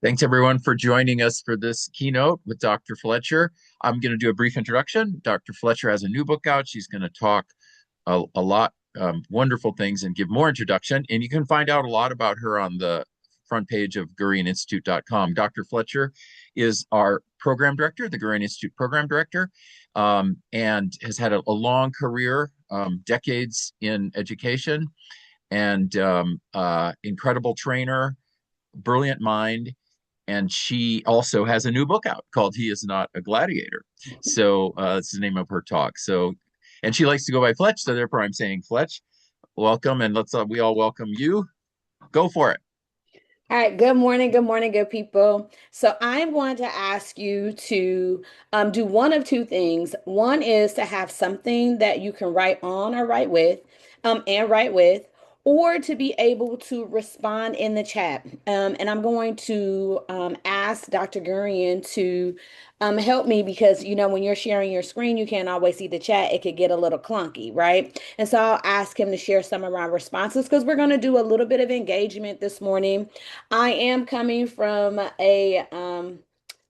Thanks everyone for joining us for this keynote with Dr. Fletcher. I'm going to do a brief introduction. Dr. Fletcher has a new book out. She's going to talk a lot wonderful things and give more introduction. And you can find out a lot about her on the front page of GurianInstitute.com. Dr. Fletcher is our program director, the Gurian Institute program director, and has had a long career, decades in education, and incredible trainer, brilliant mind, and she also has a new book out called He Is Not A Gladiator. So that's the name of her talk. So, and she likes to go by Fletch, so therefore I'm saying Fletch, welcome, and let's we all welcome you. Go for it. All right, good morning, good people. So I'm going to ask you to do one of two things. One is to have something that you can write on or write with, and write with, or to be able to respond in the chat. And I'm going to ask Dr. Gurian to help me because, when you're sharing your screen, you can't always see the chat. It could get a little clunky, right? And so I'll ask him to share some of my responses because we're going to do a little bit of engagement this morning. I am coming from a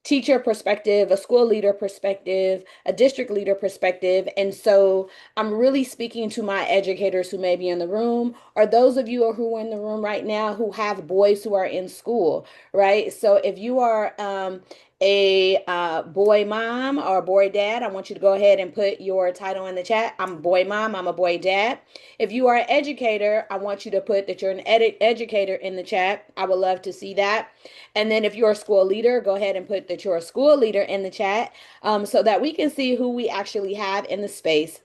teacher perspective, a school leader perspective, a district leader perspective. And so I'm really speaking to my educators who may be in the room, or those of you who are in the room right now who have boys who are in school, right? So if you are a boy mom or a boy dad, I want you to go ahead and put your title in the chat. I'm a boy mom, I'm a boy dad. If you are an educator, I want you to put that you're an educator in the chat. I would love to see that. And then if you're a school leader, go ahead and put that you're a school leader in the chat, so that we can see who we actually have in the space.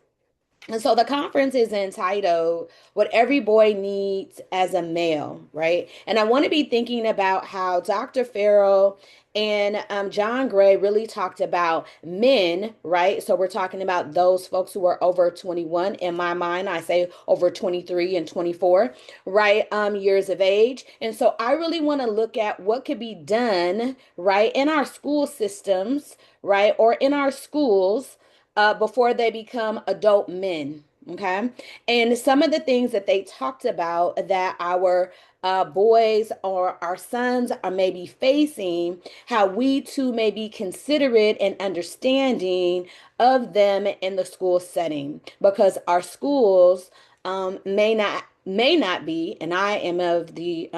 And so the conference is entitled What Every Boy Needs as a Male, right? And I want to be thinking about how Dr. Farrell and John Gray really talked about men, right? So we're talking about those folks who are over 21. In my mind, I say over 23 and 24, right? Years of age. And so I really want to look at what could be done, right, in our school systems, right, or in our schools before they become adult men. Okay. And some of the things that they talked about that our boys or our sons are maybe facing, how we too may be considerate and understanding of them in the school setting, because our schools may not be, and I am of the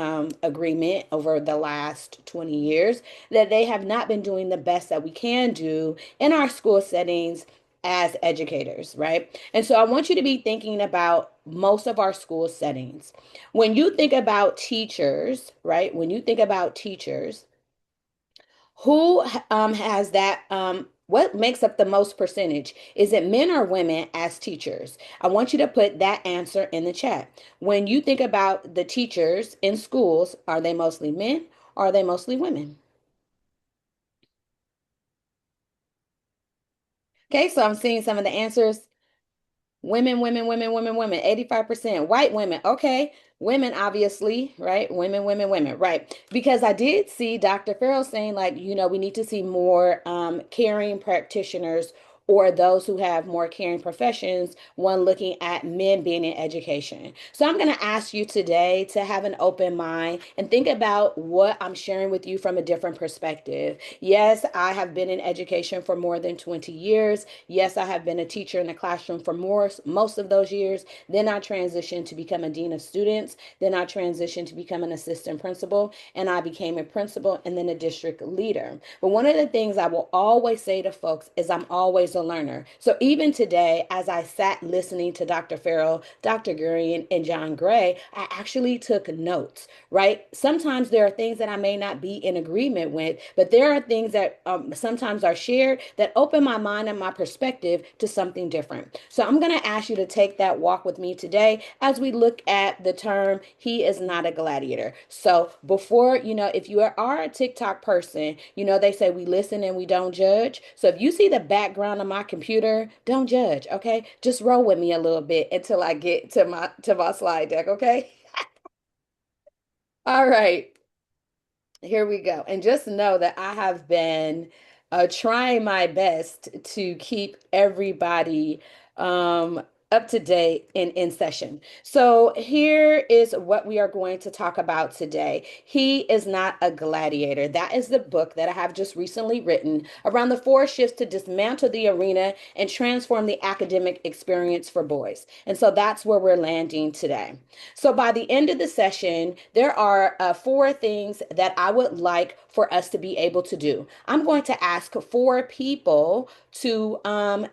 agreement over the last 20 years that they have not been doing the best that we can do in our school settings as educators, right? And so I want you to be thinking about most of our school settings. When you think about teachers, right? When you think about teachers, who has that? What makes up the most percentage? Is it men or women as teachers? I want you to put that answer in the chat. When you think about the teachers in schools, are they mostly men or are they mostly women? Okay, so I'm seeing some of the answers. Women, women, women, women, women, 85% white women. Okay. Women, obviously, right? Women, women, women, right? Because I did see Dr. Farrell saying, like, we need to see more caring practitioners or those who have more caring professions when looking at men being in education. So I'm going to ask you today to have an open mind and think about what I'm sharing with you from a different perspective. Yes, I have been in education for more than 20 years. Yes, I have been a teacher in the classroom for most of those years. Then I transitioned to become a dean of students. Then I transitioned to become an assistant principal, and I became a principal and then a district leader. But one of the things I will always say to folks is I'm always a learner. So even today, as I sat listening to Dr. Farrell, Dr. Gurian, and John Gray, I actually took notes, right? Sometimes there are things that I may not be in agreement with, but there are things that sometimes are shared that open my mind and my perspective to something different. So I'm going to ask you to take that walk with me today as we look at the term, he is not a gladiator. So before, if you are a TikTok person, they say we listen and we don't judge. So if you see the background of my computer, don't judge, okay? Just roll with me a little bit until I get to my slide deck, okay? All right, here we go. And just know that I have been trying my best to keep everybody up to date and in session. So here is what we are going to talk about today. He is not a gladiator. That is the book that I have just recently written around the four shifts to dismantle the arena and transform the academic experience for boys. And so that's where we're landing today. So by the end of the session, there are four things that I would like for us to be able to do. I'm going to ask four people to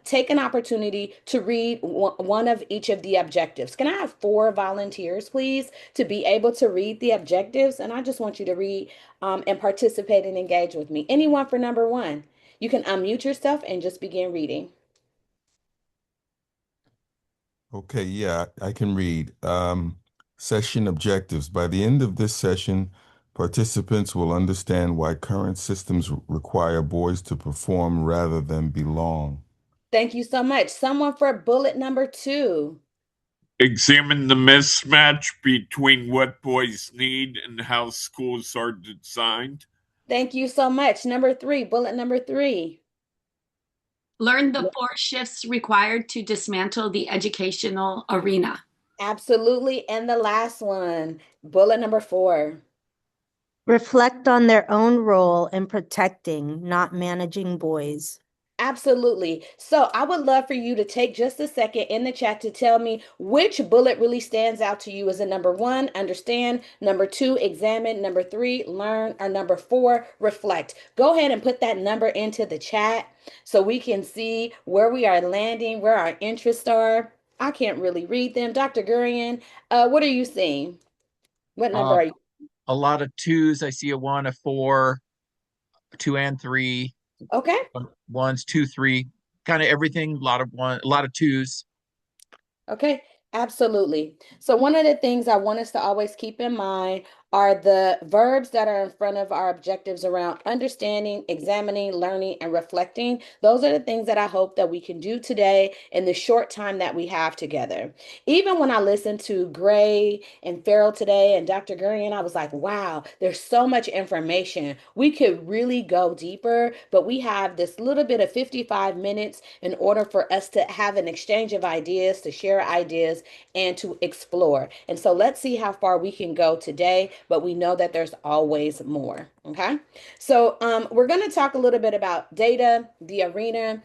take an opportunity to read one of each of the objectives. Can I have four volunteers, please, to be able to read the objectives? And I just want you to read and participate and engage with me. Anyone for number one? You can unmute yourself and just begin reading. Okay, yeah, I can read. Session objectives. By the end of this session, participants will understand why current systems require boys to perform rather than belong. Thank you so much. Someone for bullet number two. Examine the mismatch between what boys need and how schools are designed. Thank you so much. Number three, bullet number three. Learn the four shifts required to dismantle the educational arena. Absolutely. And the last one, bullet number four. Reflect on their own role in protecting, not managing boys. Absolutely. So I would love for you to take just a second in the chat to tell me which bullet really stands out to you. Is it number one, understand, number two, examine, number three, learn, or number four, reflect? Go ahead and put that number into the chat so we can see where we are landing, where our interests are. I can't really read them. Dr. Gurian, what are you seeing? What number Uh, are you? a lot of twos. I see a one, a four, a two and three, Okay. ones, two, three, kind of everything. A lot of one, a lot of twos. Okay, absolutely. So, one of the things I want us to always keep in mind are the verbs that are in front of our objectives around understanding, examining, learning, and reflecting. Those are the things that I hope that we can do today in the short time that we have together. Even when I listened to Gray and Farrell today and Dr. Gurian, I was like, wow, there's so much information. We could really go deeper, but we have this little bit of 55 minutes in order for us to have an exchange of ideas, to share ideas, and to explore. And so let's see how far we can go today, but we know that there's always more. Okay. So we're going to talk a little bit about data, the arena,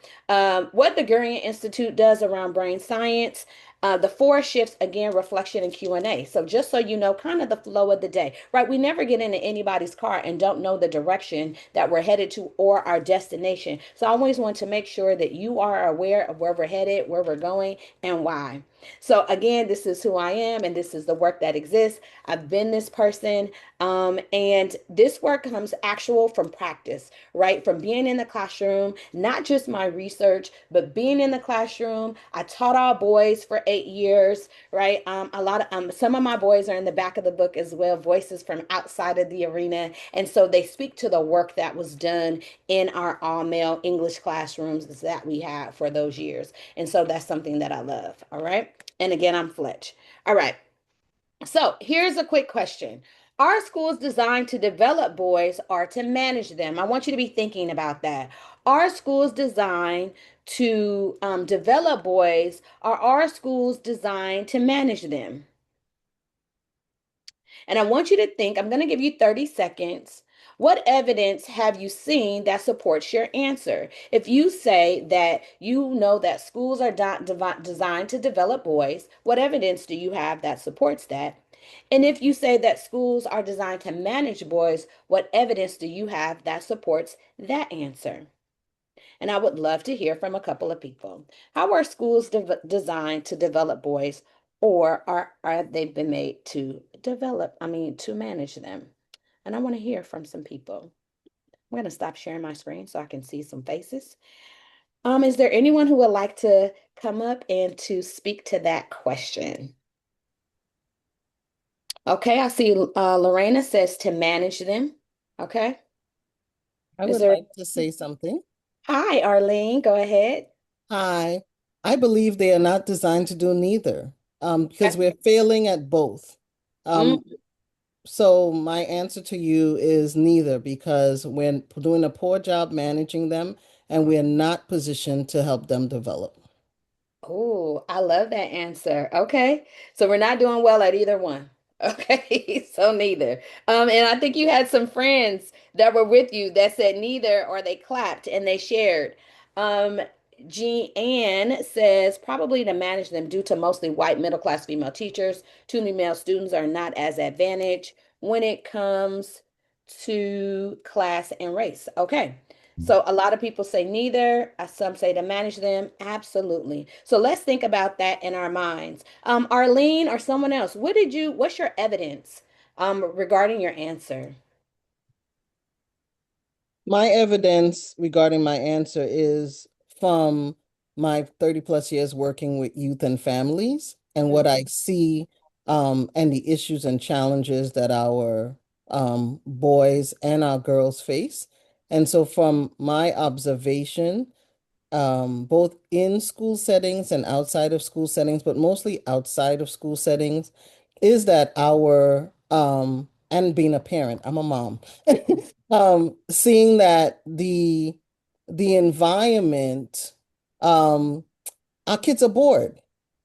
what the Gurian Institute does around brain science, the four shifts, again, reflection and Q&A. So just so you know, kind of the flow of the day, right? We never get into anybody's car and don't know the direction that we're headed to or our destination. So I always want to make sure that you are aware of where we're headed, where we're going, and why. So again, this is who I am, and this is the work that exists. I've been this person, and this work comes actual from practice, right? From being in the classroom, not just my research, but being in the classroom. I taught all boys for 8 years, right? A lot of some of my boys are in the back of the book as well, voices from outside of the arena, and so they speak to the work that was done in our all male English classrooms that we had for those years, and so that's something that I love. All right. And again, I'm Fletch. All right. So here's a quick question. Are schools designed to develop boys or to manage them? I want you to be thinking about that. Are schools designed to develop boys, or are schools designed to manage them? And I want you to think, I'm going to give you 30 seconds. What evidence have you seen that supports your answer? If you say that you know that schools are designed to develop boys, what evidence do you have that supports that? And if you say that schools are designed to manage boys, what evidence do you have that supports that answer? And I would love to hear from a couple of people. How are schools designed to develop boys, or are they been made to develop, to manage them? And I want to hear from some people. I'm going to stop sharing my screen so I can see some faces. Is there anyone who would like to come up and to speak to that question? Okay, I see Lorena says to manage them. Okay. I Is would there? like to say something. Hi, Arlene, go ahead. Hi. I believe they are not designed to do neither, because Okay. we're failing at both. Mm, Um, so my answer to you is neither, because we're doing a poor job managing them and we're not positioned to help them develop. Oh, I love that answer. Okay. So we're not doing well at either one. Okay. So neither. And I think you had some friends that were with you that said neither, or they clapped and they shared. Um, Jean Ann says probably to manage them due to mostly white middle class female teachers. Too many male students are not as advantaged when it comes to class and race. Okay. So a lot of people say neither. Some say to manage them. Absolutely. So let's think about that in our minds. Arlene or someone else, what's your evidence regarding your answer? My evidence regarding my answer is from my 30 plus years working with youth and families and what I see and the issues and challenges that our boys and our girls face. And so from my observation, both in school settings and outside of school settings, but mostly outside of school settings, is that and being a parent, I'm a mom, seeing that the environment, um, our kids are bored.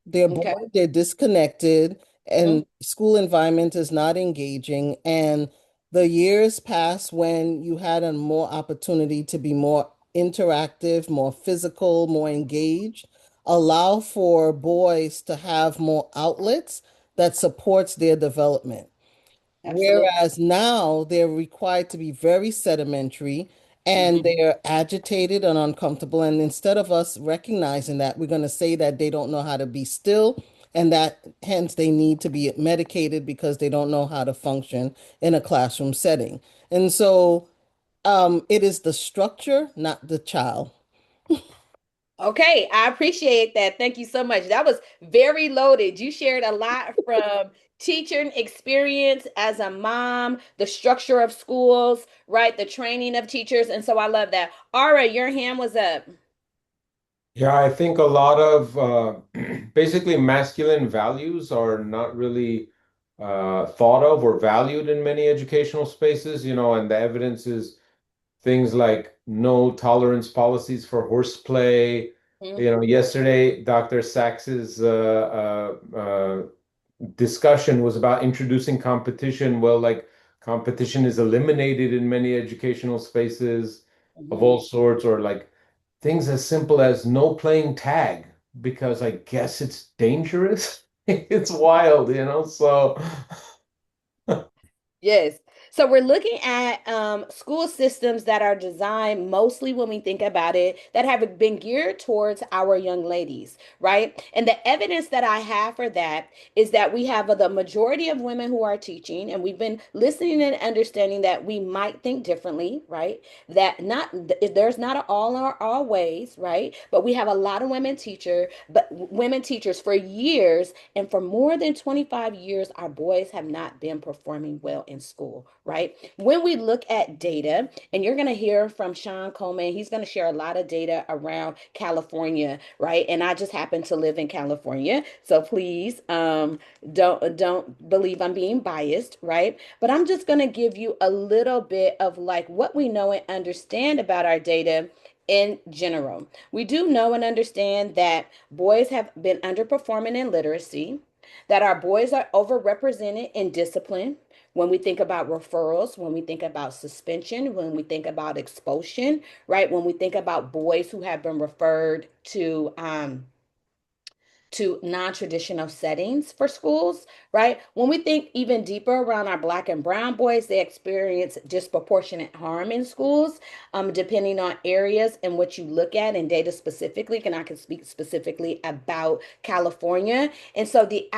They're Okay. bored, they're disconnected, Mhm. and school environment is not engaging. And the years past when you had a more opportunity to be more interactive, more physical, more engaged, allow for boys to have more outlets that supports their development. Absolutely. Whereas now they're required to be very sedimentary and Mhm. they're agitated and uncomfortable. And instead of us recognizing that, we're going to say that they don't know how to be still and that hence they need to be medicated because they don't know how to function in a classroom setting. And so it is the structure, not the child. Okay, I appreciate that. Thank you so much. That was very loaded. You shared a lot from teaching experience as a mom, the structure of schools, right? The training of teachers. And so I love that. Ara, your hand was up. Yeah, I think a lot of basically masculine values are not really thought of or valued in many educational spaces, and the evidence is things like no tolerance policies for horseplay. Yesterday, Dr. Sax's discussion was about introducing competition. Well, like competition is eliminated in many educational spaces of Mhm. all sorts, or like things as simple as no playing tag because I guess it's dangerous. It's wild. So Yes. So we're looking at school systems that are designed mostly when we think about it, that have been geared towards our young ladies, right? And the evidence that I have for that is that we have the majority of women who are teaching, and we've been listening and understanding that we might think differently, right? That not there's not an all or all ways, right? But we have a lot of women teachers for years, and for more than 25 years, our boys have not been performing well in school, right? When we look at data, and you're going to hear from Sean Coleman, he's going to share a lot of data around California, right? And I just happen to live in California, so please don't believe I'm being biased, right? But I'm just going to give you a little bit of like what we know and understand about our data in general. We do know and understand that boys have been underperforming in literacy, that our boys are overrepresented in discipline. When we think about referrals, when we think about suspension, when we think about expulsion, right? When we think about boys who have been referred to non-traditional settings for schools, right? When we think even deeper around our Black and brown boys, they experience disproportionate harm in schools, depending on areas and what you look at and data specifically, and I can speak specifically about California. And so the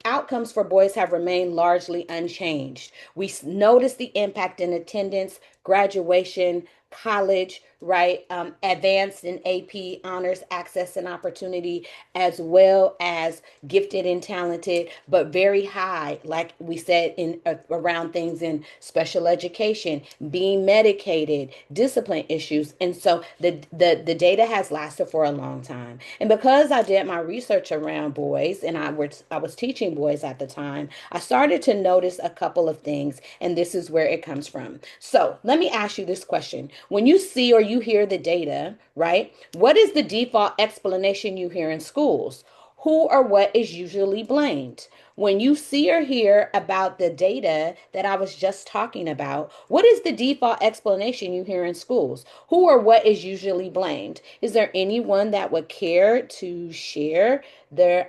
outcomes for boys have remained largely unchanged. We notice the impact in attendance, graduation, college, right? Advanced in AP, honors, access, and opportunity, as well as gifted and talented, but very high, like we said, in around things in special education, being medicated, discipline issues. And so the data has lasted for a long time. And because I did my research around boys and I was teaching boys at the time, I started to notice a couple of things, and this is where it comes from. So let me ask you this question. When you see or you hear the data, right, what is the default explanation you hear in schools? Who or what is usually blamed? When you see or hear about the data that I was just talking about, what is the default explanation you hear in schools? Who or what is usually blamed? Is there anyone that would care to share their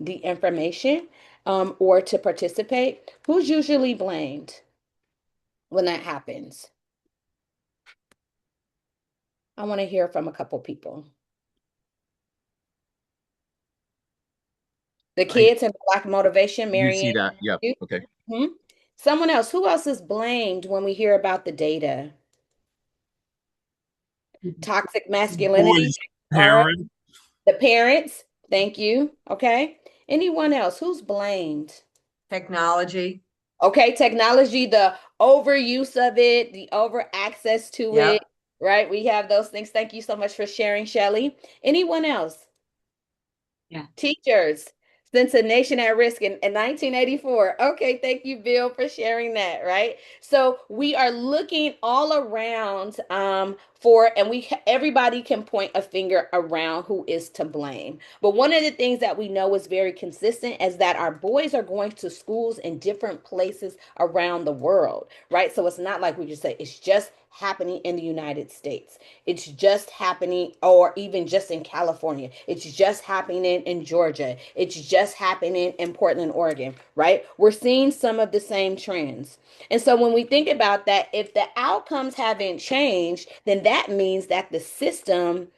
the information or to participate? Who's usually blamed when that happens? I want to hear from a couple people. The kids and Black motivation, You see Marianne. that? Yep. You? Okay. Hmm? Someone else. Who else is blamed when we hear about the data? Toxic masculinity. Boys' All right. parents. The parents. Thank you. Okay. Anyone else? Who's blamed? Technology. Okay. Technology, the overuse of it, the over access to Yep. it, right? We have those things. Thank you so much for sharing, Shelley. Anyone else? Yeah. Teachers, since a nation at risk in 1984. Okay, thank you, Bill, for sharing that, right? So we are looking all around and everybody can point a finger around who is to blame. But one of the things that we know is very consistent is that our boys are going to schools in different places around the world, right? So it's not like we just say it's just happening in the United States. It's just happening, or even just in California. It's just happening in Georgia. It's just happening in Portland, Oregon, right? We're seeing some of the same trends. And so when we think about that, if the outcomes haven't changed, then that means that the system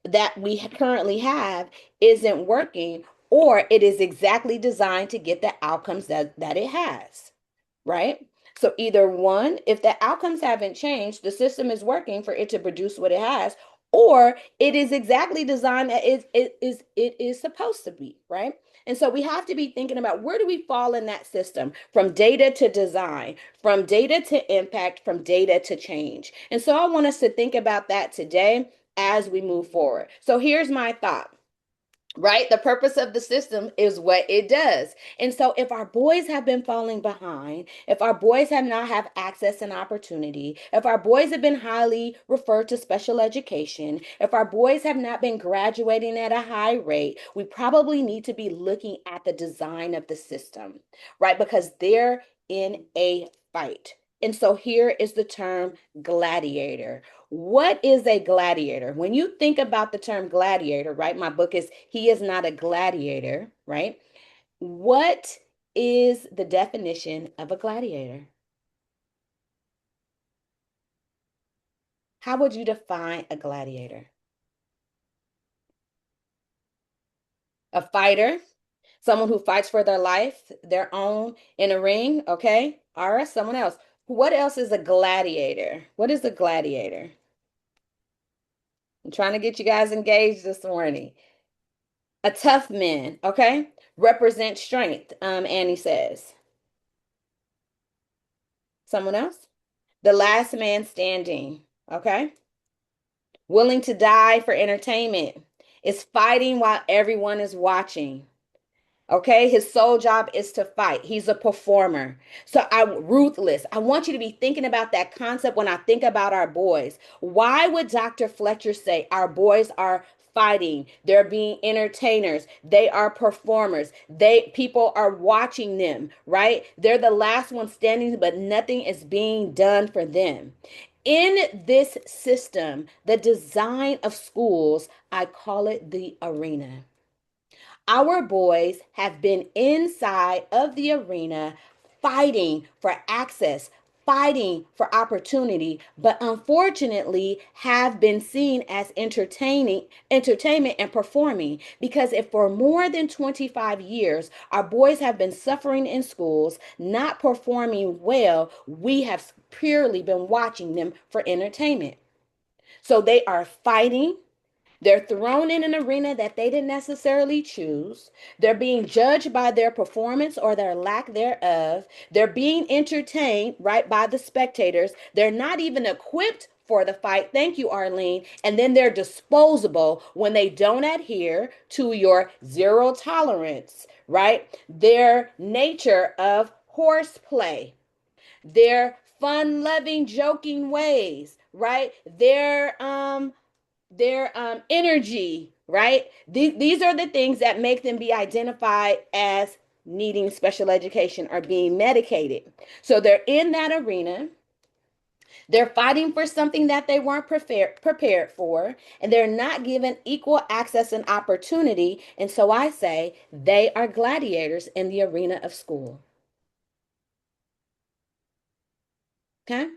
that we currently have isn't working, or it is exactly designed to get the outcomes that it has, right? So either one, if the outcomes haven't changed, the system is working for it to produce what it has, or it is exactly designed that it is supposed to be, right? And so we have to be thinking about where do we fall in that system, from data to design, from data to impact, from data to change. And so I want us to think about that today as we move forward. So here's my thought. Right? The purpose of the system is what it does. And so if our boys have been falling behind, if our boys have not have access and opportunity, if our boys have been highly referred to special education, if our boys have not been graduating at a high rate, we probably need to be looking at the design of the system, right? Because they're in a fight. And so here is the term gladiator. What is a gladiator? When you think about the term gladiator, right? My book is He Is Not a Gladiator, right? What is the definition of a gladiator? How would you define a gladiator? A fighter, someone who fights for their life, their own in a ring, okay? All right, someone else. What else is a gladiator? What is a gladiator? I'm trying to get you guys engaged this morning. A tough man, okay? Represent strength, Annie says. Someone else? The last man standing, okay? Willing to die for entertainment. Is fighting while everyone is watching. Okay, his sole job is to fight. He's a performer. So ruthless. I want you to be thinking about that concept when I think about our boys. Why would Dr. Fletcher say our boys are fighting? They're being entertainers. They are performers. People are watching them, right? They're the last one standing, but nothing is being done for them. In this system, the design of schools, I call it the arena. Our boys have been inside of the arena fighting for access, fighting for opportunity, but unfortunately have been seen as entertainment and performing, because if for more than 25 years our boys have been suffering in schools, not performing well, we have purely been watching them for entertainment. So they are fighting. They're thrown in an arena that they didn't necessarily choose. They're being judged by their performance or their lack thereof. They're being entertained, right, by the spectators. They're not even equipped for the fight. Thank you, Arlene. And then they're disposable when they don't adhere to your zero tolerance, right? Their nature of horseplay, their fun-loving, joking ways, right? Their energy, right? These are the things that make them be identified as needing special education or being medicated. So they're in that arena. They're fighting for something that they weren't prepared for, and they're not given equal access and opportunity. And so I say they are gladiators in the arena of school. Okay?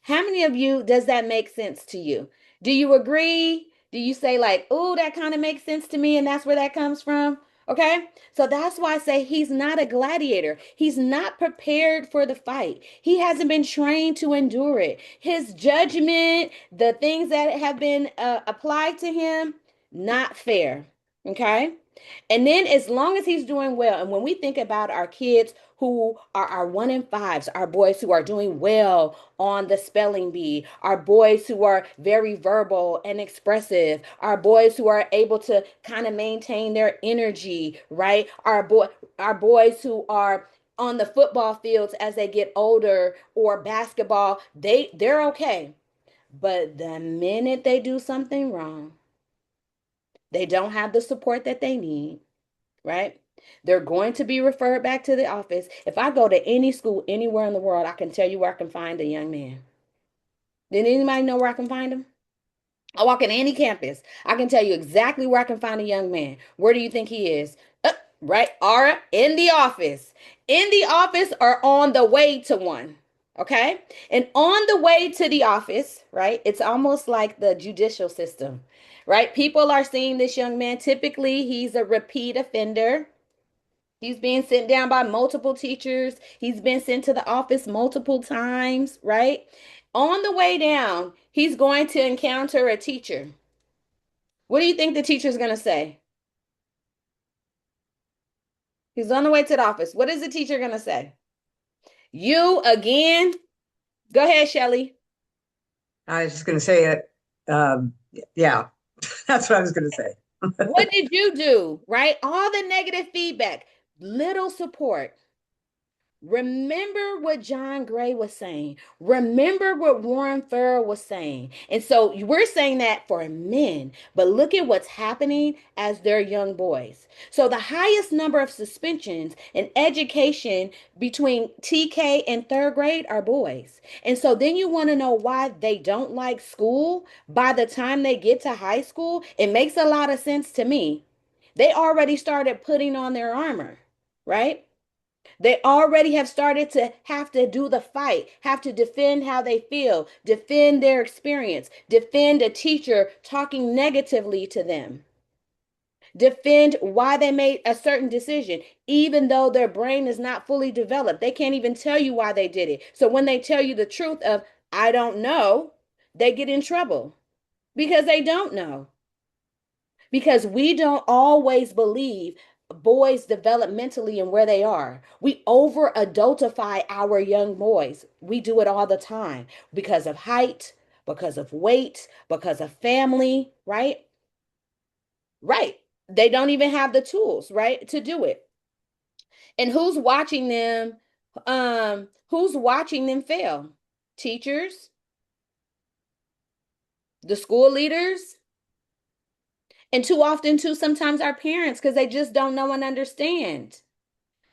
How many of you does that make sense to you? Do you agree? Do you say, like, oh, that kind of makes sense to me, and that's where that comes from? Okay, so that's why I say he's not a gladiator. He's not prepared for the fight. He hasn't been trained to endure it. His judgment, the things that have been applied to him, not fair. Okay, and then as long as he's doing well, and when we think about our kids who are our 1 in 5s, our boys who are doing well on the spelling bee, our boys who are very verbal and expressive, our boys who are able to kind of maintain their energy, right? Our boys who are on the football fields as they get older, or basketball, they're okay. But the minute they do something wrong, they don't have the support that they need, right? They're going to be referred back to the office. If I go to any school anywhere in the world, I can tell you where I can find a young man. Did anybody know where I can find him? I walk in any campus. I can tell you exactly where I can find a young man. Where do you think he is? Right, Ara, in the office. In the office or on the way to one. Okay? And on the way to the office, right? It's almost like the judicial system, right? People are seeing this young man. Typically, he's a repeat offender. He's being sent down by multiple teachers. He's been sent to the office multiple times, right? On the way down, he's going to encounter a teacher. What do you think the teacher's going to say? He's on the way to the office. What is the teacher going to say? You again? Go ahead, Shelly. I was just going to say it. Yeah, that's what I was going to say. What did you do? Right? All the negative feedback, little support. Remember what John Gray was saying. Remember what Warren Farrell was saying. And so we're saying that for men, but look at what's happening as they're young boys. So the highest number of suspensions in education between TK and third grade are boys. And so then you want to know why they don't like school by the time they get to high school. It makes a lot of sense to me. They already started putting on their armor, right? They already have started to have to do the fight, have to defend how they feel, defend their experience, defend a teacher talking negatively to them, defend why they made a certain decision, even though their brain is not fully developed. They can't even tell you why they did it. So when they tell you the truth of, I don't know, they get in trouble because they don't know. Because we don't always believe boys developmentally and where they are. We over adultify our young boys. We do it all the time because of height, because of weight, because of family, right? Right. They don't even have the tools, right, to do it. And who's watching them? Who's watching them fail? Teachers, the school leaders, and too often, too, sometimes our parents, because they just don't know and understand.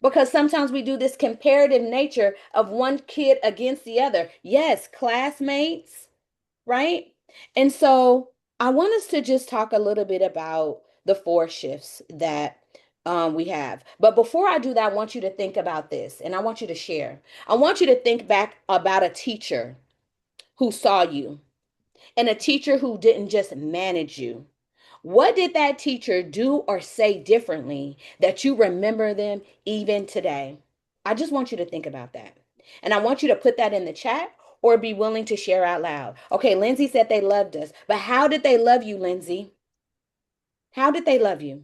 Because sometimes we do this comparative nature of one kid against the other. Yes, classmates, right? And so I want us to just talk a little bit about the 4 shifts that we have. But before I do that, I want you to think about this and I want you to share. I want you to think back about a teacher who saw you and a teacher who didn't just manage you. What did that teacher do or say differently that you remember them even today? I just want you to think about that. And I want you to put that in the chat or be willing to share out loud. Okay, Lindsay said they loved us, but how did they love you, Lindsay? How did they love you?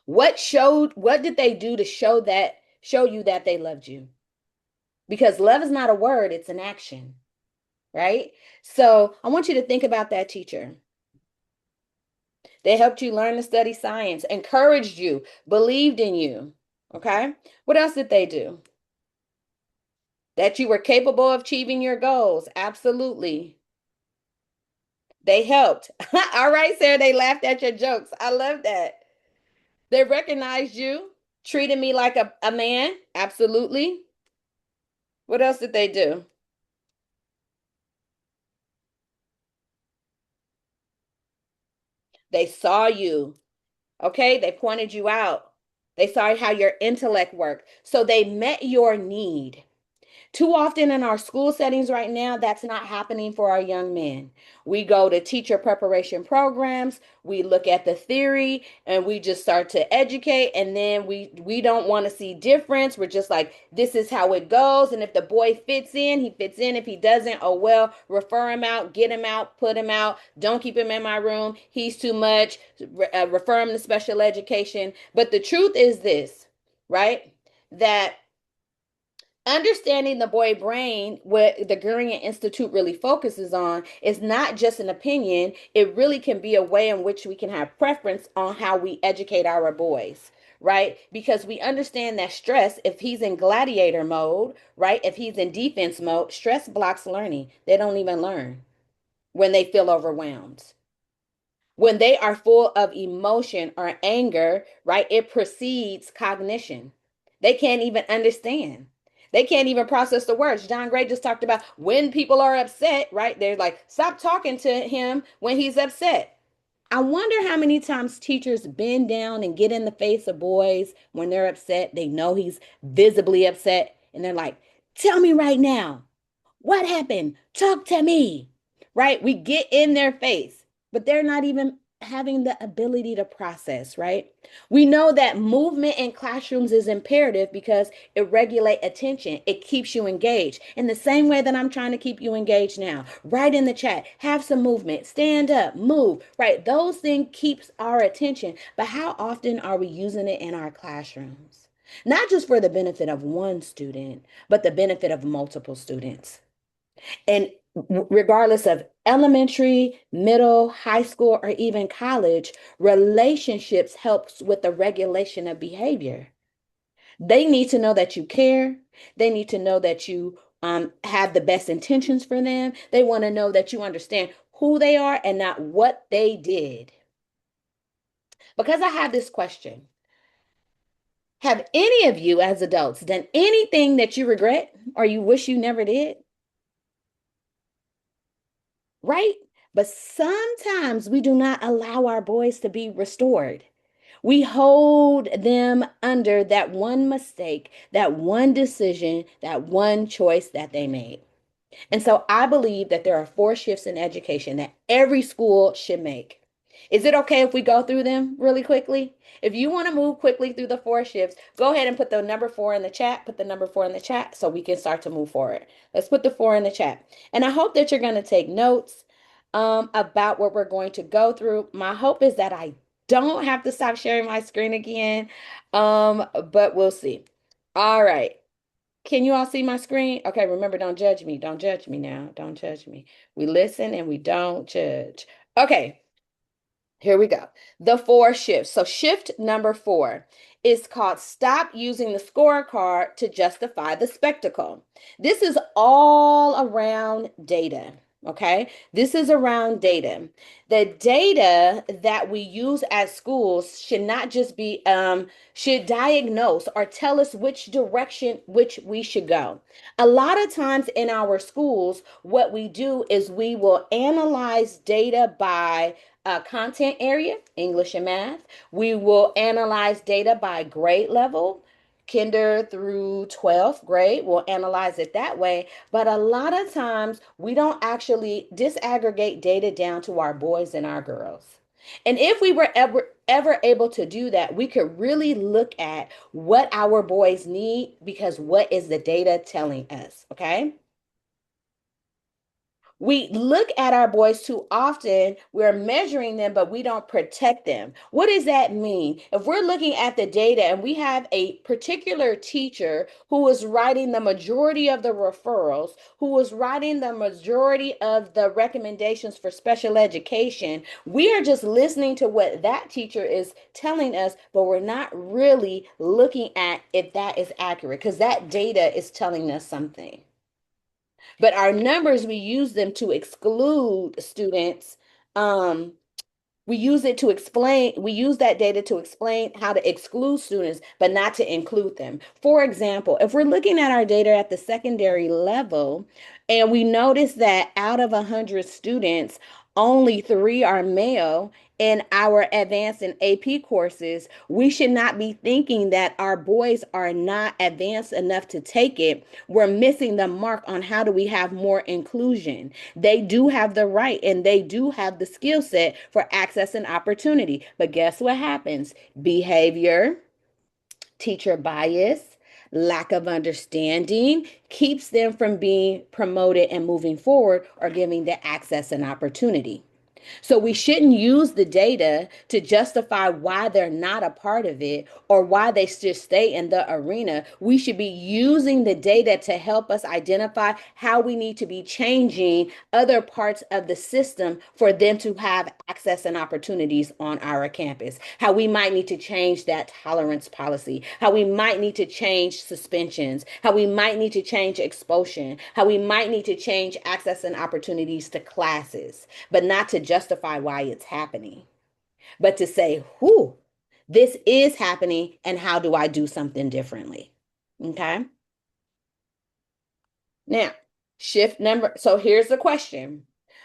What did they do to show you that they loved you? Because love is not a word, it's an action. right? So I want you to think about that teacher. They helped you learn to study science, encouraged you, believed in you. Okay. What else did they do? That you were capable of achieving your goals. Absolutely. They helped. All right, Sarah, they laughed at your jokes. I love that. They recognized you, treated me like a man. Absolutely. What else did they do? They saw you. Okay. They pointed you out. They saw how your intellect worked. So they met your need. Too often in our school settings right now, that's not happening for our young men. We go to teacher preparation programs, we look at the theory, and we just start to educate, and then we don't want to see difference. We're just like, this is how it goes. And if the boy fits in, he fits in. If he doesn't, oh well, refer him out, get him out, put him out. Don't keep him in my room. He's too much. Refer him to special education. But the truth is this, right? That understanding the boy brain, what the Gurian Institute really focuses on, is not just an opinion. It really can be a way in which we can have preference on how we educate our boys, right? Because we understand that stress, if he's in gladiator mode, right? If he's in defense mode, stress blocks learning. They don't even learn when they feel overwhelmed. When they are full of emotion or anger, right, it precedes cognition. They can't even understand. They can't even process the words. John Gray just talked about when people are upset, right? They're like, stop talking to him when he's upset. I wonder how many times teachers bend down and get in the face of boys when they're upset. They know he's visibly upset, and they're like, tell me right now, what happened? Talk to me. Right? We get in their face, but they're not even having the ability to process, right? We know that movement in classrooms is imperative because it regulates attention. It keeps you engaged. In the same way that I'm trying to keep you engaged now. Write in the chat, have some movement, stand up, move, right? Those things keeps our attention. But how often are we using it in our classrooms? Not just for the benefit of one student, but the benefit of multiple students. And regardless of elementary, middle, high school, or even college, relationships helps with the regulation of behavior. They need to know that you care. They need to know that you have the best intentions for them. They want to know that you understand who they are and not what they did. Because I have this question. Have any of you as adults done anything that you regret or you wish you never did? Right? But sometimes we do not allow our boys to be restored. We hold them under that one mistake, that one decision, that one choice that they made. And so I believe that there are four shifts in education that every school should make. Is it okay if we go through them really quickly? If you want to move quickly through the four shifts, go ahead and put the number four in the chat. Put the number four in the chat so we can start to move forward. Let's put the four in the chat. And I hope that you're going to take notes about what we're going to go through. My hope is that I don't have to stop sharing my screen again, but we'll see. All right. Can you all see my screen? Okay, remember, don't judge me. Don't judge me now. Don't judge me. We listen and we don't judge. Okay, here we go. The four shifts. So, shift number four is called Stop Using the Scorecard to Justify the Spectacle. This is all around data. Okay, this is around data. The data that we use at schools should not just be, should diagnose or tell us which direction which we should go. A lot of times in our schools, what we do is we will analyze data by content area, English and math. We will analyze data by grade level, kinder through 12th grade. We'll analyze it that way. But a lot of times we don't actually disaggregate data down to our boys and our girls. And if we were ever able to do that, we could really look at what our boys need because what is the data telling us, okay? We look at our boys too often. We're measuring them, but we don't protect them. What does that mean? If we're looking at the data and we have a particular teacher who is writing the majority of the referrals, who is writing the majority of the recommendations for special education, we are just listening to what that teacher is telling us, but we're not really looking at if that is accurate because that data is telling us something. But our numbers, we use them to exclude students. Um, we use it to explain, we use that data to explain how to exclude students, but not to include them. For example, if we're looking at our data at the secondary level, and we notice that out of 100 students, only 3 are male in our advanced and AP courses, we should not be thinking that our boys are not advanced enough to take it. We're missing the mark on how do we have more inclusion. They do have the right and they do have the skill set for access and opportunity. But guess what happens? Behavior, teacher bias, lack of understanding keeps them from being promoted and moving forward or giving the access and opportunity. So we shouldn't use the data to justify why they're not a part of it or why they should stay in the arena. We should be using the data to help us identify how we need to be changing other parts of the system for them to have access and opportunities on our campus. How we might need to change that tolerance policy, how we might need to change suspensions, how we might need to change expulsion, how we might need to change access and opportunities to classes, but not to justify why it's happening, but to say, whoo, this is happening and how do I do something differently? Okay. Now, so here's the question.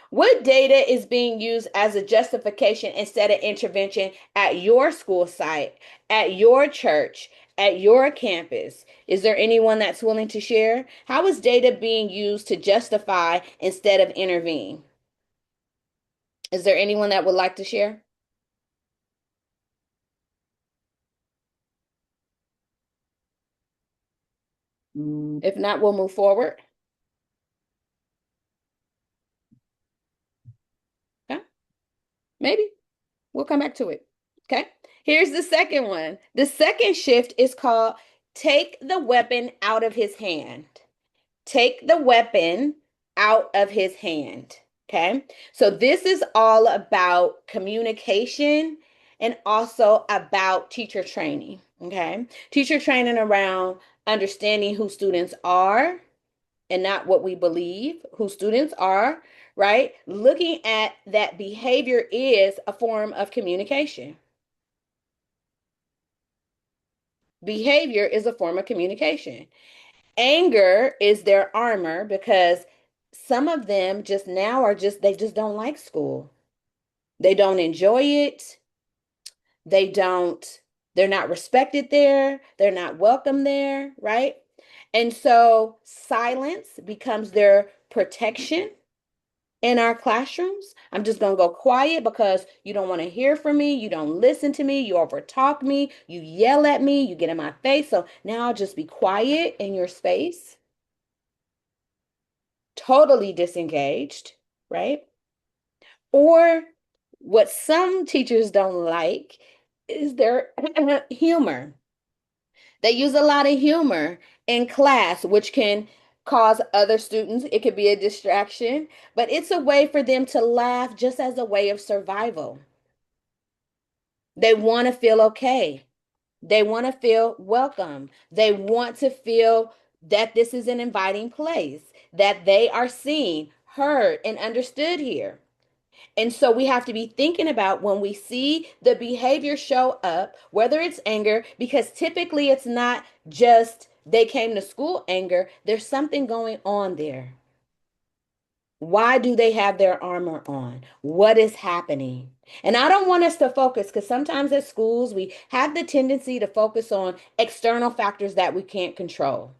What data is being used as a justification instead of intervention at your school site, at your church, at your campus? Is there anyone that's willing to share? How is data being used to justify instead of intervene? Is there anyone that would like to share? If not, we'll move forward. Okay. Maybe we'll come back to it. Okay. Here's the second one. The second shift is called take the weapon out of his hand. Take the weapon out of his hand. Okay. So this is all about communication and also about teacher training. Okay. Teacher training around understanding who students are and not what we believe, who students are, right? Looking at that behavior is a form of communication. Behavior is a form of communication. Anger is their armor because some of them just now are just, they just don't like school. They don't enjoy it. They don't, they're not respected there. They're not welcome there, right? And so silence becomes their protection in our classrooms. I'm just going to go quiet because you don't want to hear from me. You don't listen to me. You overtalk me. You yell at me. You get in my face. So now I'll just be quiet in your space, totally disengaged, right? Or what some teachers don't like is their humor. They use a lot of humor in class, which can cause other students, it could be a distraction, but it's a way for them to laugh just as a way of survival. They want to feel okay. They want to feel welcome. They want to feel that this is an inviting place, that they are seen, heard, and understood here. And so we have to be thinking about when we see the behavior show up, whether it's anger, because typically it's not just they came to school anger, there's something going on there. Why do they have their armor on? What is happening? And I don't want us to focus because sometimes at schools we have the tendency to focus on external factors that we can't control.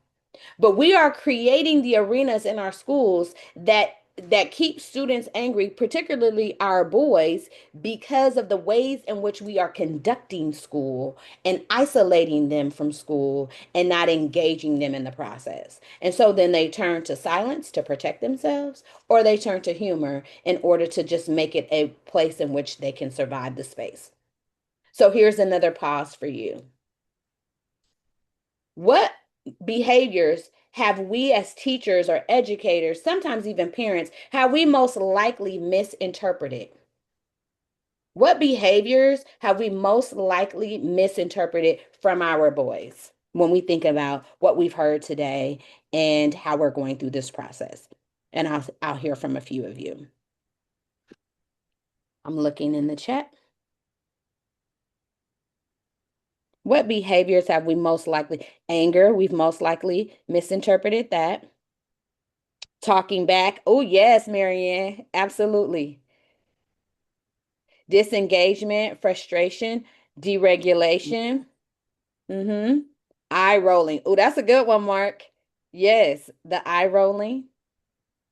But we are creating the arenas in our schools that that keeps students angry, particularly our boys, because of the ways in which we are conducting school and isolating them from school and not engaging them in the process. And so then they turn to silence to protect themselves, or they turn to humor in order to just make it a place in which they can survive the space. So here's another pause for you. What behaviors have we as teachers or educators, sometimes even parents, have we most likely misinterpreted? What behaviors have we most likely misinterpreted from our boys when we think about what we've heard today and how we're going through this process? And I'll hear from a few of you. I'm looking in the chat. What behaviors have we most likely? Anger, we've most likely misinterpreted that. Talking back. Oh, yes, Marianne. Absolutely. Disengagement, frustration, deregulation. Mm-hmm. Eye rolling. Oh, that's a good one, Mark. Yes, the eye rolling.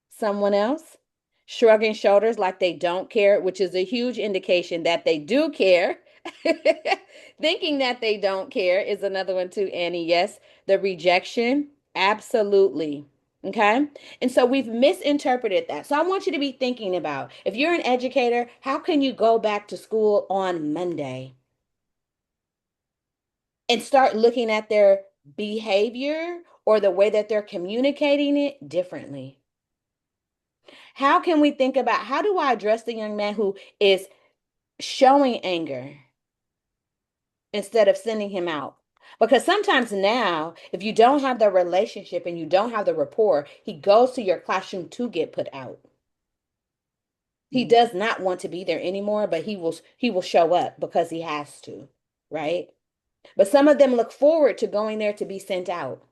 Someone else? Shrugging shoulders like they don't care, which is a huge indication that they do care. Thinking that they don't care is another one too, Annie. Yes, the rejection. Absolutely. Okay. And so we've misinterpreted that. So I want you to be thinking about if you're an educator, how can you go back to school on Monday and start looking at their behavior or the way that they're communicating it differently? How can we think about how do I address the young man who is showing anger instead of sending him out? Because sometimes now, if you don't have the relationship and you don't have the rapport, he goes to your classroom to get put out. He does not want to be there anymore, but he will show up because he has to, right? But some of them look forward to going there to be sent out.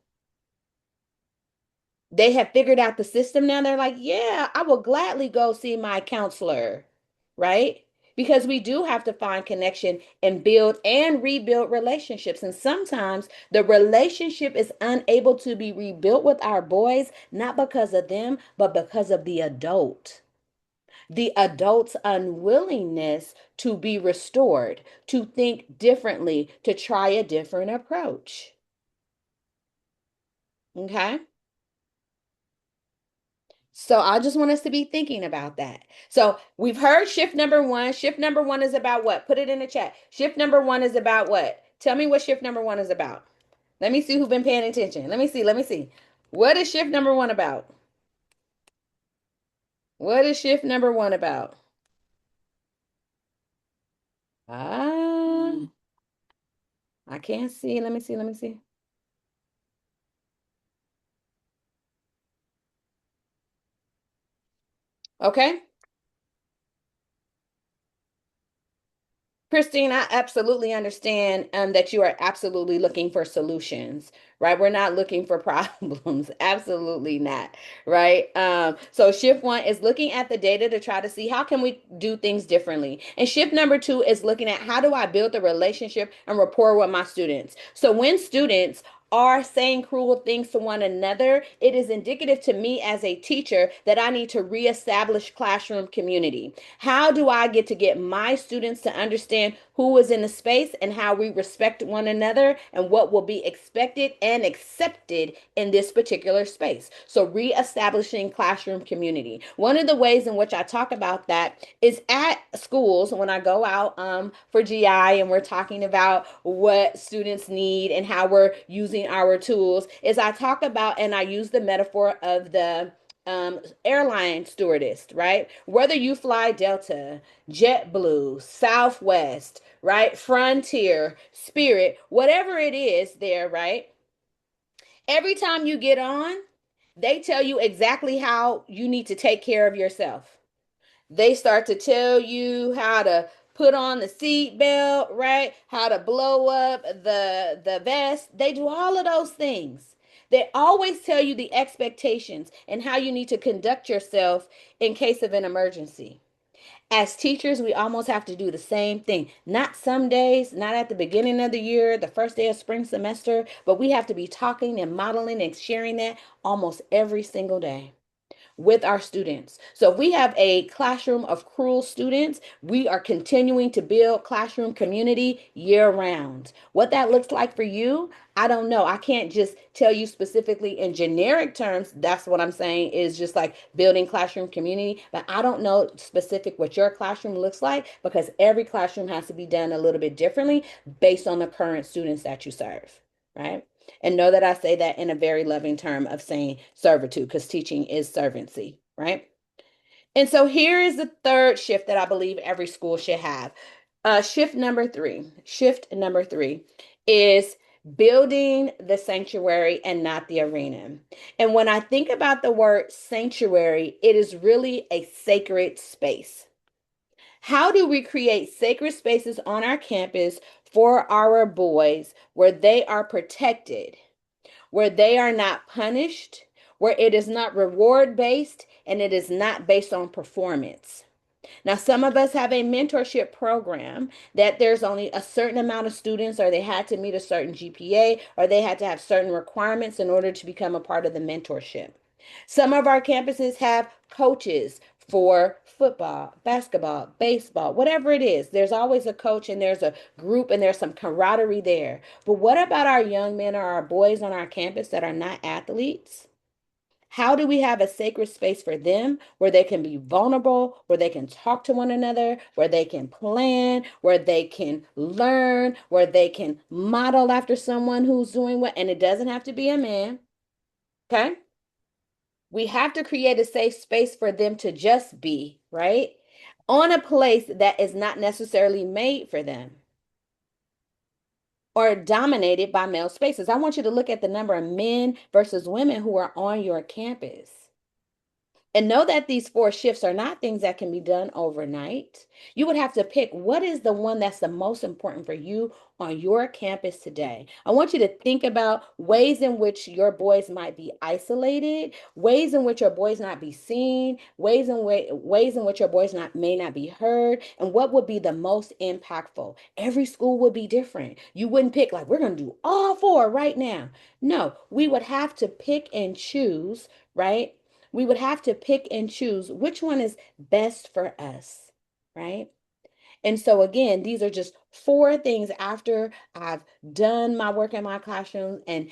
They have figured out the system now. They're like, yeah, I will gladly go see my counselor, right? Because we do have to find connection and build and rebuild relationships. And sometimes the relationship is unable to be rebuilt with our boys, not because of them, but because of the adult. The adult's unwillingness to be restored, to think differently, to try a different approach. Okay? So I just want us to be thinking about that. So we've heard shift number one. Shift number one is about what? Put it in the chat. Shift number one is about what? Tell me what shift number one is about. Let me see who's been paying attention. Let me see. Let me see. What is shift number one about? What is shift number one about? Ah, I can't see. Let me see. Let me see. Okay. Christine, I absolutely understand that you are absolutely looking for solutions, right? We're not looking for problems. Absolutely not, right? So shift one is looking at the data to try to see how can we do things differently. And shift number two is looking at how do I build the relationship and rapport with my students. So when students are saying cruel things to one another, it is indicative to me as a teacher that I need to reestablish classroom community. How do I get my students to understand who is in the space and how we respect one another and what will be expected and accepted in this particular space? So reestablishing classroom community. One of the ways in which I talk about that is at schools when I go out for GI and we're talking about what students need and how we're using our tools is I talk about and I use the metaphor of the airline stewardess, right? Whether you fly Delta, JetBlue, Southwest, right? Frontier, Spirit, whatever it is there, right? Every time you get on, they tell you exactly how you need to take care of yourself. They start to tell you how to put on the seat belt, right? How to blow up the vest. They do all of those things. They always tell you the expectations and how you need to conduct yourself in case of an emergency. As teachers, we almost have to do the same thing. Not some days, not at the beginning of the year, the first day of spring semester, but we have to be talking and modeling and sharing that almost every single day. with our students. So if we have a classroom of cruel students, we are continuing to build classroom community year round. What that looks like for you, I don't know. I can't just tell you specifically in generic terms. That's what I'm saying is just like building classroom community. But I don't know specific what your classroom looks like because every classroom has to be done a little bit differently based on the current students that you serve, right? And know that I say that in a very loving term of saying servitude because teaching is servancy, right? And so here is the third shift that I believe every school should have. Shift number three. Shift number three is building the sanctuary and not the arena. And when I think about the word sanctuary, it is really a sacred space. How do we create sacred spaces on our campus for our boys where they are protected, where they are not punished, where it is not reward based and it is not based on performance? Now, some of us have a mentorship program that there's only a certain amount of students, or they had to meet a certain GPA, or they had to have certain requirements in order to become a part of the mentorship. Some of our campuses have coaches for football, basketball, baseball, whatever it is. There's always a coach and there's a group and there's some camaraderie there. But what about our young men or our boys on our campus that are not athletes? How do we have a sacred space for them where they can be vulnerable, where they can talk to one another, where they can plan, where they can learn, where they can model after someone who's doing what? And it doesn't have to be a man. Okay. We have to create a safe space for them to just be, right? On a place that is not necessarily made for them or dominated by male spaces. I want you to look at the number of men versus women who are on your campus. And know that these four shifts are not things that can be done overnight. You would have to pick what is the one that's the most important for you on your campus today. I want you to think about ways in which your boys might be isolated, ways in which your boys not be seen, ways in which your boys may not be heard, and what would be the most impactful. Every school would be different. You wouldn't pick like we're going to do all four right now. No, we would have to pick and choose, right? We would have to pick and choose which one is best for us, right? And so again, these are just four things after I've done my work in my classroom and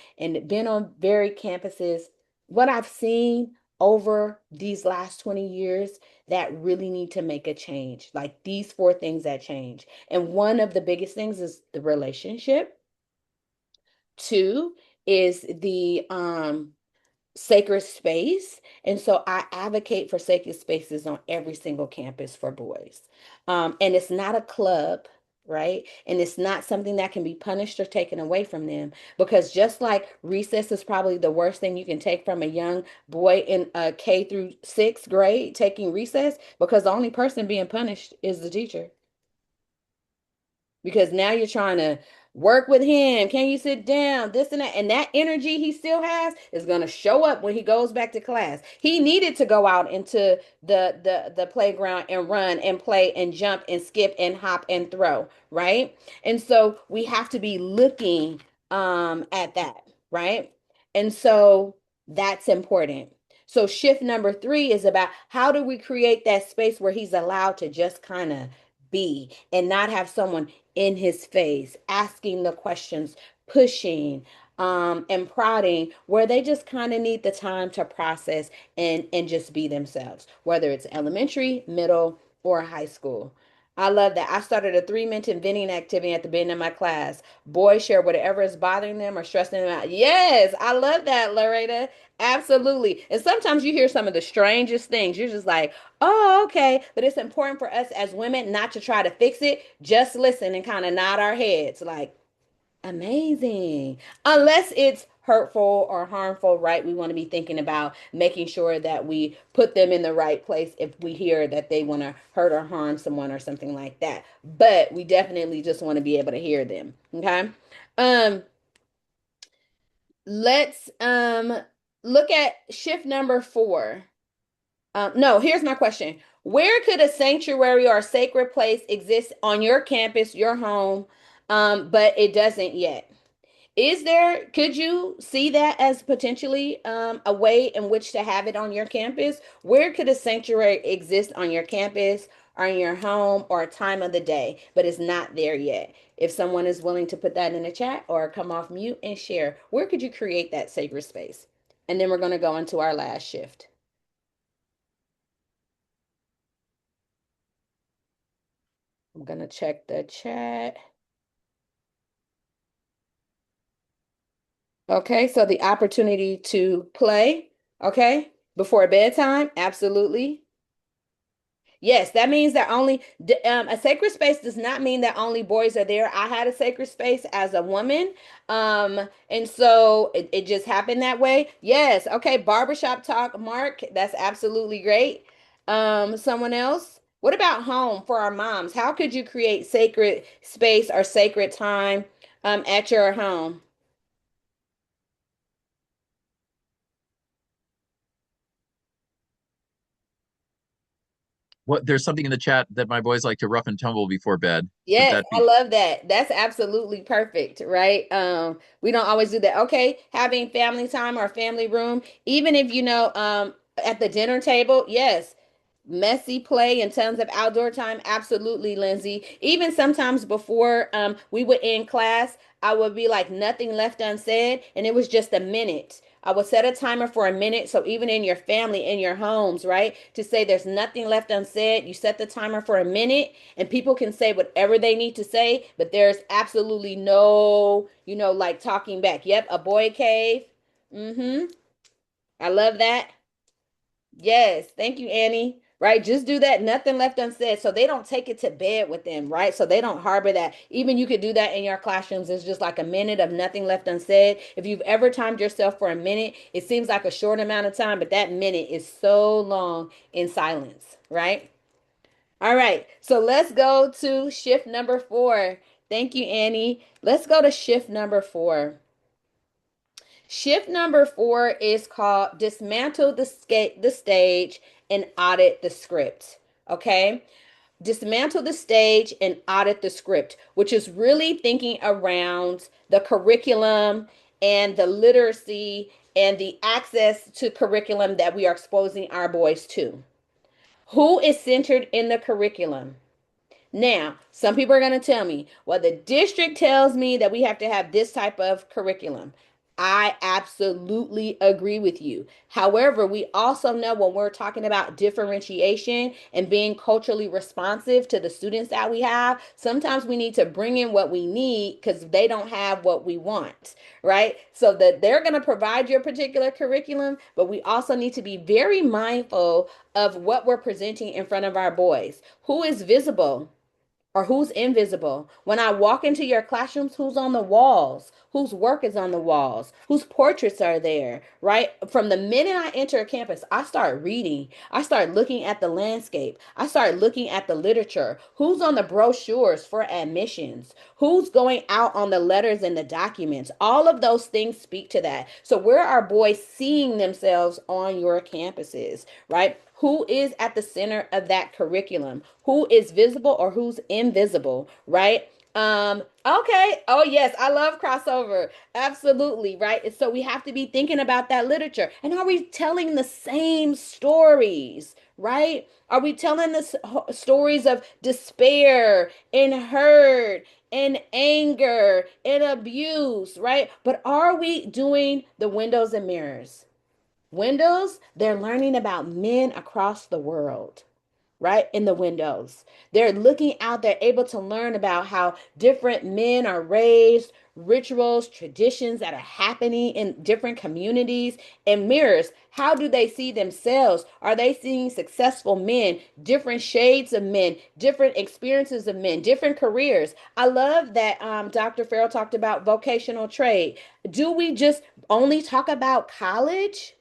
been on varied campuses, what I've seen over these last 20 years that really need to make a change. Like these four things that change. And one of the biggest things is the relationship. Two is the sacred space. And so I advocate for sacred spaces on every single campus for boys. And it's not a club, right? And it's not something that can be punished or taken away from them because just like recess is probably the worst thing you can take from a young boy in a K through sixth grade taking recess because the only person being punished is the teacher because now you're trying to work with him. Can you sit down? This and that. And that energy he still has is going to show up when he goes back to class. He needed to go out into the playground and run and play and jump and skip and hop and throw, right? And so we have to be looking at that, right? And so that's important. So shift number three is about how do we create that space where he's allowed to just kind of be and not have someone in his face, asking the questions, pushing, and prodding, where they just kind of need the time to process and just be themselves, whether it's elementary, middle, or high school. I love that. I started a 3-minute venting activity at the beginning of my class. Boys share whatever is bothering them or stressing them out. Yes, I love that, Loretta. Absolutely. And sometimes you hear some of the strangest things. You're just like, oh, okay. But it's important for us as women not to try to fix it. Just listen and kind of nod our heads like, amazing. Unless it's hurtful or harmful, right? We want to be thinking about making sure that we put them in the right place if we hear that they want to hurt or harm someone or something like that. But we definitely just want to be able to hear them. Okay. Um, let's look at shift number four. No, here's my question. Where could a sanctuary or a sacred place exist on your campus, your home, but it doesn't yet? Could you see that as potentially a way in which to have it on your campus? Where could a sanctuary exist on your campus or in your home or a time of the day, but it's not there yet? If someone is willing to put that in the chat or come off mute and share, where could you create that sacred space? And then we're going to go into our last shift. I'm going to check the chat. Okay, so the opportunity to play, okay, before bedtime, absolutely. Yes, that means that a sacred space does not mean that only boys are there. I had a sacred space as a woman, and so it just happened that way. Yes, okay, barbershop talk, Mark, that's absolutely great. Someone else? What about home for our moms? How could you create sacred space or sacred time at your home? What there's something in the chat that my boys like to rough and tumble before bed. Would Yes, that I be love that. That's absolutely perfect, right? We don't always do that. Okay, having family time or family room, even if at the dinner table, yes, messy play and tons of outdoor time, absolutely, Lindsay. Even sometimes before we would end class, I would be like nothing left unsaid, and it was just a minute. I would set a timer for a minute. So even in your family, in your homes, right? To say there's nothing left unsaid, you set the timer for a minute and people can say whatever they need to say, but there's absolutely no, like talking back. Yep, a boy cave. Mm-hmm. I love that. Yes, thank you, Annie. Right, just do that. Nothing left unsaid, so they don't take it to bed with them. Right, so they don't harbor that. Even you could do that in your classrooms. It's just like a minute of nothing left unsaid. If you've ever timed yourself for a minute, it seems like a short amount of time, but that minute is so long in silence. Right. All right, so let's go to shift number 4. Thank you, Annie. Let's go to shift number 4. Shift number 4 is called dismantle the stage and audit the script. Okay, dismantle the stage and audit the script, which is really thinking around the curriculum and the literacy and the access to curriculum that we are exposing our boys to. Who is centered in the curriculum? Now, some people are going to tell me, well, the district tells me that we have to have this type of curriculum. I absolutely agree with you. However, we also know when we're talking about differentiation and being culturally responsive to the students that we have, sometimes we need to bring in what we need because they don't have what we want, right? So that they're going to provide your particular curriculum, but we also need to be very mindful of what we're presenting in front of our boys. Who is visible? Or who's invisible? When I walk into your classrooms, who's on the walls? Whose work is on the walls? Whose portraits are there? Right? From the minute I enter a campus, I start reading. I start looking at the landscape. I start looking at the literature. Who's on the brochures for admissions? Who's going out on the letters and the documents? All of those things speak to that. So where are boys seeing themselves on your campuses, right? Who is at the center of that curriculum? Who is visible or who's invisible, right? Okay. Oh yes, I love crossover. Absolutely, right? And so we have to be thinking about that literature. And are we telling the same stories, right? Are we telling the stories of despair and hurt and anger and abuse, right? But are we doing the windows and mirrors? Windows, they're learning about men across the world, right? In the windows. They're looking out, they're able to learn about how different men are raised, rituals, traditions that are happening in different communities. And mirrors, how do they see themselves? Are they seeing successful men, different shades of men, different experiences of men, different careers? I love that Dr. Farrell talked about vocational trade. Do we just only talk about college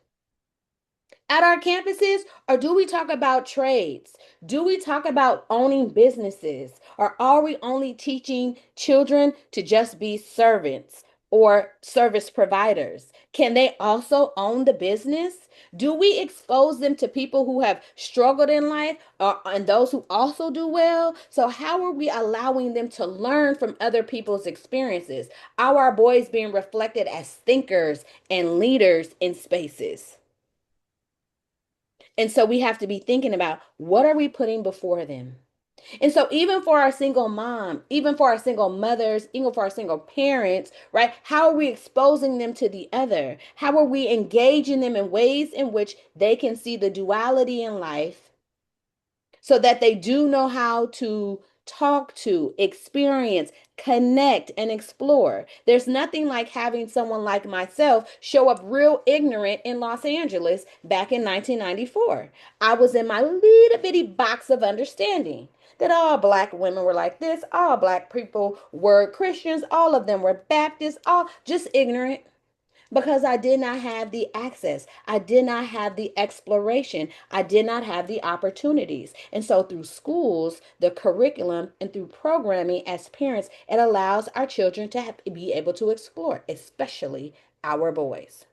at our campuses, or do we talk about trades? Do we talk about owning businesses, or are we only teaching children to just be servants? or service providers? Can they also own the business? Do we expose them to people who have struggled in life and those who also do well? So, how are we allowing them to learn from other people's experiences? Are our boys being reflected as thinkers and leaders in spaces? And so we have to be thinking about what are we putting before them? And so, even for our single mom, even for our single mothers, even for our single parents, right? How are we exposing them to the other? How are we engaging them in ways in which they can see the duality in life so that they do know how to talk to, experience, connect, and explore? There's nothing like having someone like myself show up real ignorant in Los Angeles back in 1994. I was in my little bitty box of understanding that all Black women were like this, all Black people were Christians, all of them were Baptists, all just ignorant because I did not have the access. I did not have the exploration. I did not have the opportunities. And so through schools, the curriculum, and through programming as parents, it allows our children to be able to explore, especially our boys.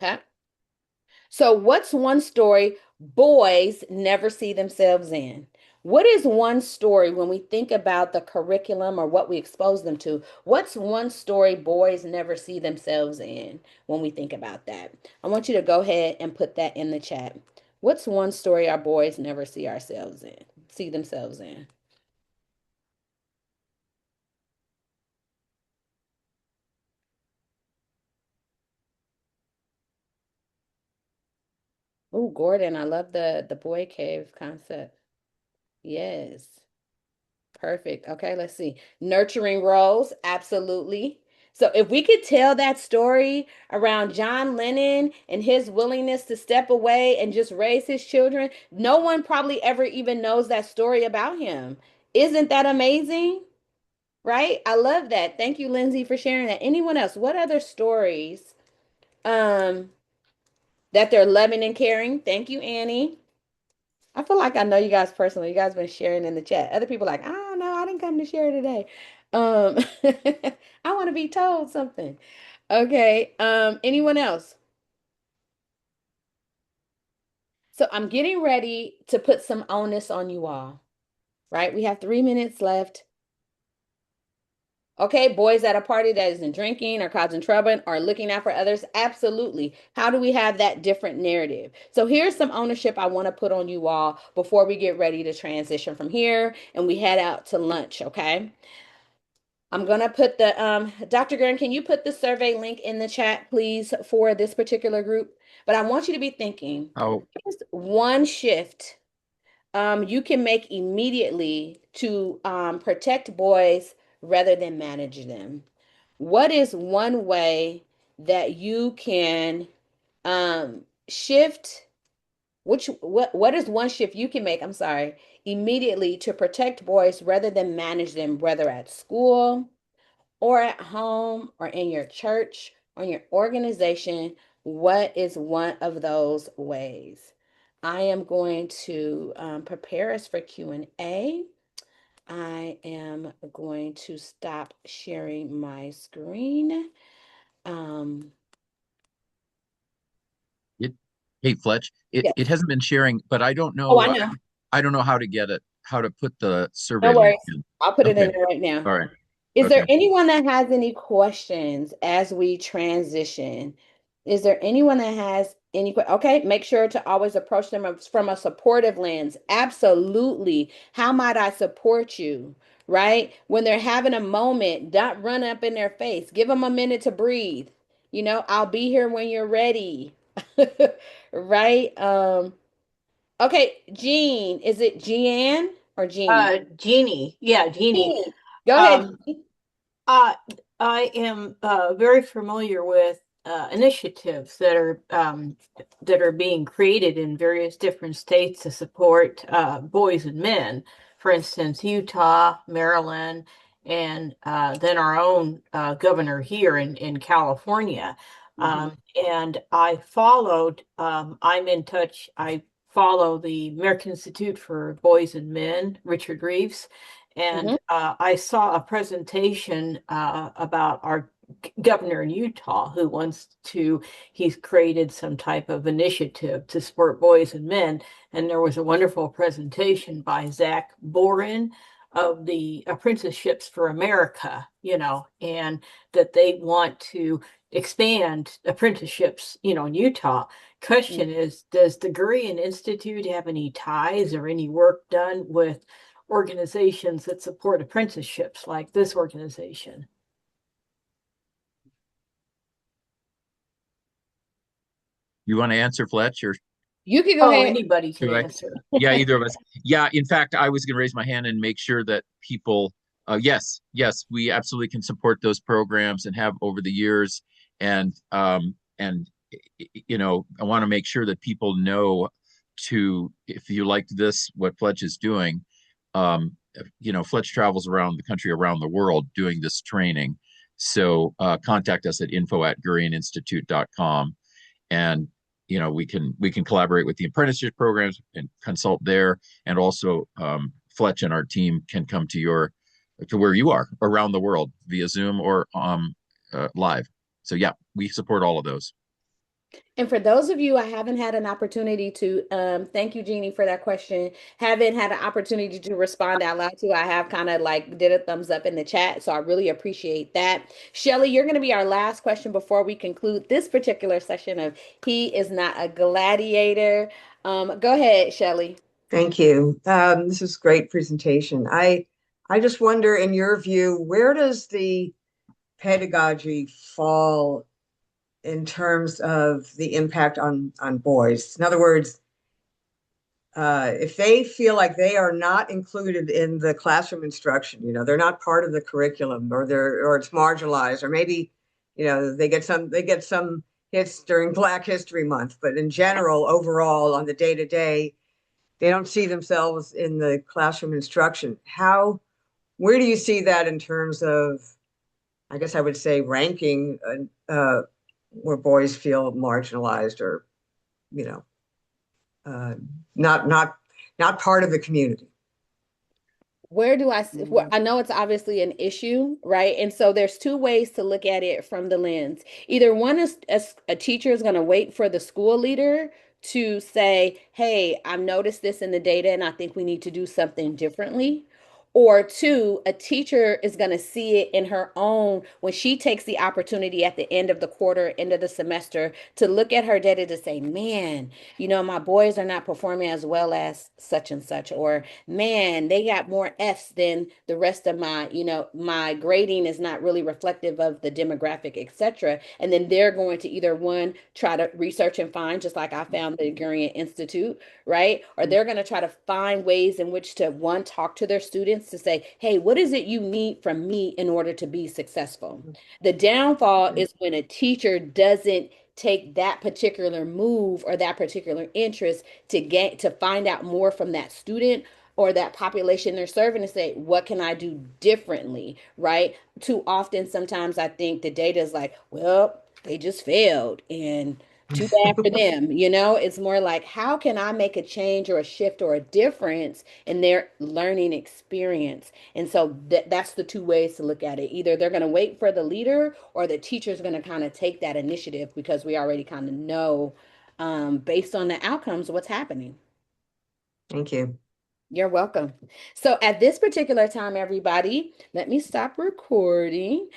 Okay? So, what's one story boys never see themselves in? What is one story when we think about the curriculum or what we expose them to? What's one story boys never see themselves in when we think about that? I want you to go ahead and put that in the chat. What's one story our boys never see themselves in? Oh, Gordon, I love the boy cave concept. Yes. Perfect. Okay, let's see. Nurturing roles, absolutely. So if we could tell that story around John Lennon and his willingness to step away and just raise his children, no one probably ever even knows that story about him. Isn't that amazing? Right? I love that. Thank you, Lindsay, for sharing that. Anyone else? What other stories um that they're loving and caring? Thank you, Annie. I feel like I know you guys personally. You guys been sharing in the chat. Other people like, I don't know, I didn't come to share today. Um, I want to be told something. Okay. Anyone else? So I'm getting ready to put some onus on you all, right? We have 3 minutes left. Okay, boys at a party that isn't drinking or causing trouble or looking out for others. Absolutely. How do we have that different narrative? So here's some ownership I want to put on you all before we get ready to transition from here and we head out to lunch, okay? I'm gonna put the Dr. Gurn, can you put the survey link in the chat, please, for this particular group? But I want you to be thinking, Oh, just one shift you can make immediately to protect boys rather than manage them. What is one way that you can shift? What is one shift you can make? I'm sorry, immediately to protect boys rather than manage them, whether at school or at home or in your church or in your organization? What is one of those ways? I am going to prepare us for Q&A. I am going to stop sharing my screen. Um, it, hey, Fletch, yes. it hasn't been sharing, but Oh, I know. I don't know how to get it, how to put the No survey link worries. in. I'll put it Okay. in there right now. All right. Is there Okay. anyone that has any questions as we transition? Is there anyone that has any okay, make sure to always approach them from a supportive lens. Absolutely. How might I support you? Right? When they're having a moment, don't run up in their face. Give them a minute to breathe. I'll be here when you're ready. Right? Okay, Jean, is it Jeanne or Jeannie? Jeannie. Yeah, Jeannie. Jeannie. Go ahead. Um, uh, I am very familiar with initiatives that are being created in various different states to support boys and men. For instance, Utah, Maryland, and then our own governor here in California. Mhm. And I followed. I'm in touch. I follow the American Institute for Boys and Men, Richard Reeves, and Mhm. I saw a presentation about our governor in Utah who he's created some type of initiative to support boys and men. And there was a wonderful presentation by Zach Boren of the Apprenticeships for America, and that they want to expand apprenticeships, in Utah. Question is, does the Gurian Institute have any ties or any work done with organizations that support apprenticeships like this organization? You want to answer, Fletch, or You can go ahead. Anybody can should I? answer. Yeah, either of us. Yeah, in fact, I was going to raise my hand and make sure that people, yes, we absolutely can support those programs and have over the years. And I want to make sure that people know if you like this, what Fletch is doing, Fletch travels around the country, around the world doing this training. So contact us at info@gurianinstitute.com. And we can collaborate with the apprenticeship programs and consult there, and also Fletch and our team can come to where you are around the world via Zoom or live. So yeah, we support all of those. And for those of you I haven't had an opportunity to, thank you, Jeannie, for that question. Haven't had an opportunity to respond out loud to. I have kind of like did a thumbs up in the chat, so I really appreciate that. Shelly, you're going to be our last question before we conclude this particular session of He Is Not a Gladiator. Go ahead, Shelly. Thank you. This is a great presentation. I just wonder, in your view, where does the pedagogy fall in terms of the impact on boys? In other words, if they feel like they are not included in the classroom instruction, they're not part of the curriculum, or it's marginalized, or maybe, they get some hits during Black History Month, but in general, overall, on the day-to-day, they don't see themselves in the classroom instruction. Where do you see that in terms of, I guess I would say, ranking, where boys feel marginalized or, not part of the community? Where do I see? Well, I know it's obviously an issue, right? And so there's two ways to look at it from the lens. Either one is as a teacher is going to wait for the school leader to say, hey, I've noticed this in the data and I think we need to do something differently. Or two, a teacher is going to see it in her own when she takes the opportunity at the end of the quarter, end of the semester to look at her data to say, man, my boys are not performing as well as such and such, or man, they got more F's than the rest of my grading is not really reflective of the demographic, etc. And then they're going to either one, try to research and find, just like I found the Gurian Institute, right? Or they're going to try to find ways in which to one, talk to their students to say, hey, what is it you need from me in order to be successful? The downfall is when a teacher doesn't take that particular move or that particular interest to find out more from that student or that population they're serving and say, what can I do differently, right? Too often, sometimes I think the data is like, well, they just failed and too bad for them. It's more like, how can I make a change or a shift or a difference in their learning experience? And so that's the two ways to look at it. Either they're going to wait for the leader or the teacher's going to kind of take that initiative because we already kind of know based on the outcomes what's happening. Thank you. You're welcome. So at this particular time, everybody, let me stop recording.